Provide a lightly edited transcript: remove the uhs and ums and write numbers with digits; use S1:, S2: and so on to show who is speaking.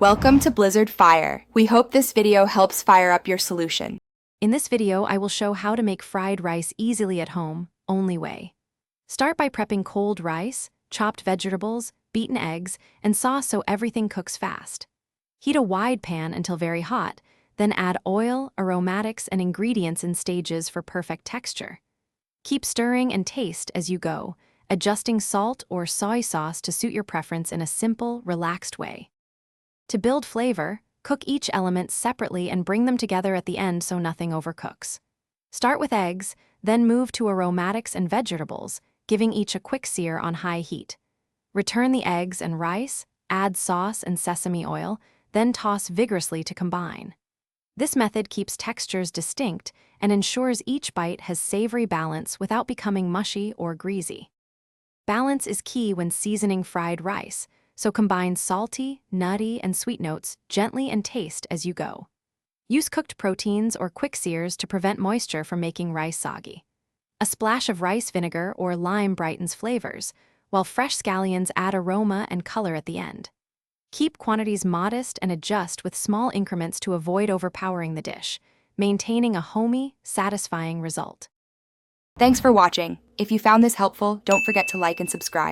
S1: Welcome to Blizzard Fire. We hope this video helps fire up your solution.
S2: In this video, I will show how to make fried rice easily at home, only way. Start by prepping cold rice, chopped vegetables, beaten eggs, and sauce so everything cooks fast. Heat a wide pan until very hot, then add oil, aromatics, and ingredients in stages for perfect texture. Keep stirring and taste as you go, adjusting salt or soy sauce to suit your preference in a simple, relaxed way. To build flavor, cook each element separately and bring them together at the end so nothing overcooks. Start with eggs, then move to aromatics and vegetables, giving each a quick sear on high heat. Return the eggs and rice, add sauce and sesame oil, then toss vigorously to combine. This method keeps textures distinct and ensures each bite has savory balance without becoming mushy or greasy. Balance is key when seasoning fried rice, so combine salty, nutty, and sweet notes gently and taste as you go. Use cooked proteins or quick sears to prevent moisture from making rice soggy. A splash of rice vinegar or lime brightens flavors, while fresh scallions add aroma and color at the end. Keep quantities modest and adjust with small increments to avoid overpowering the dish, maintaining a homey, satisfying result.
S1: Thanks for watching. If you found this helpful, don't forget to like and subscribe.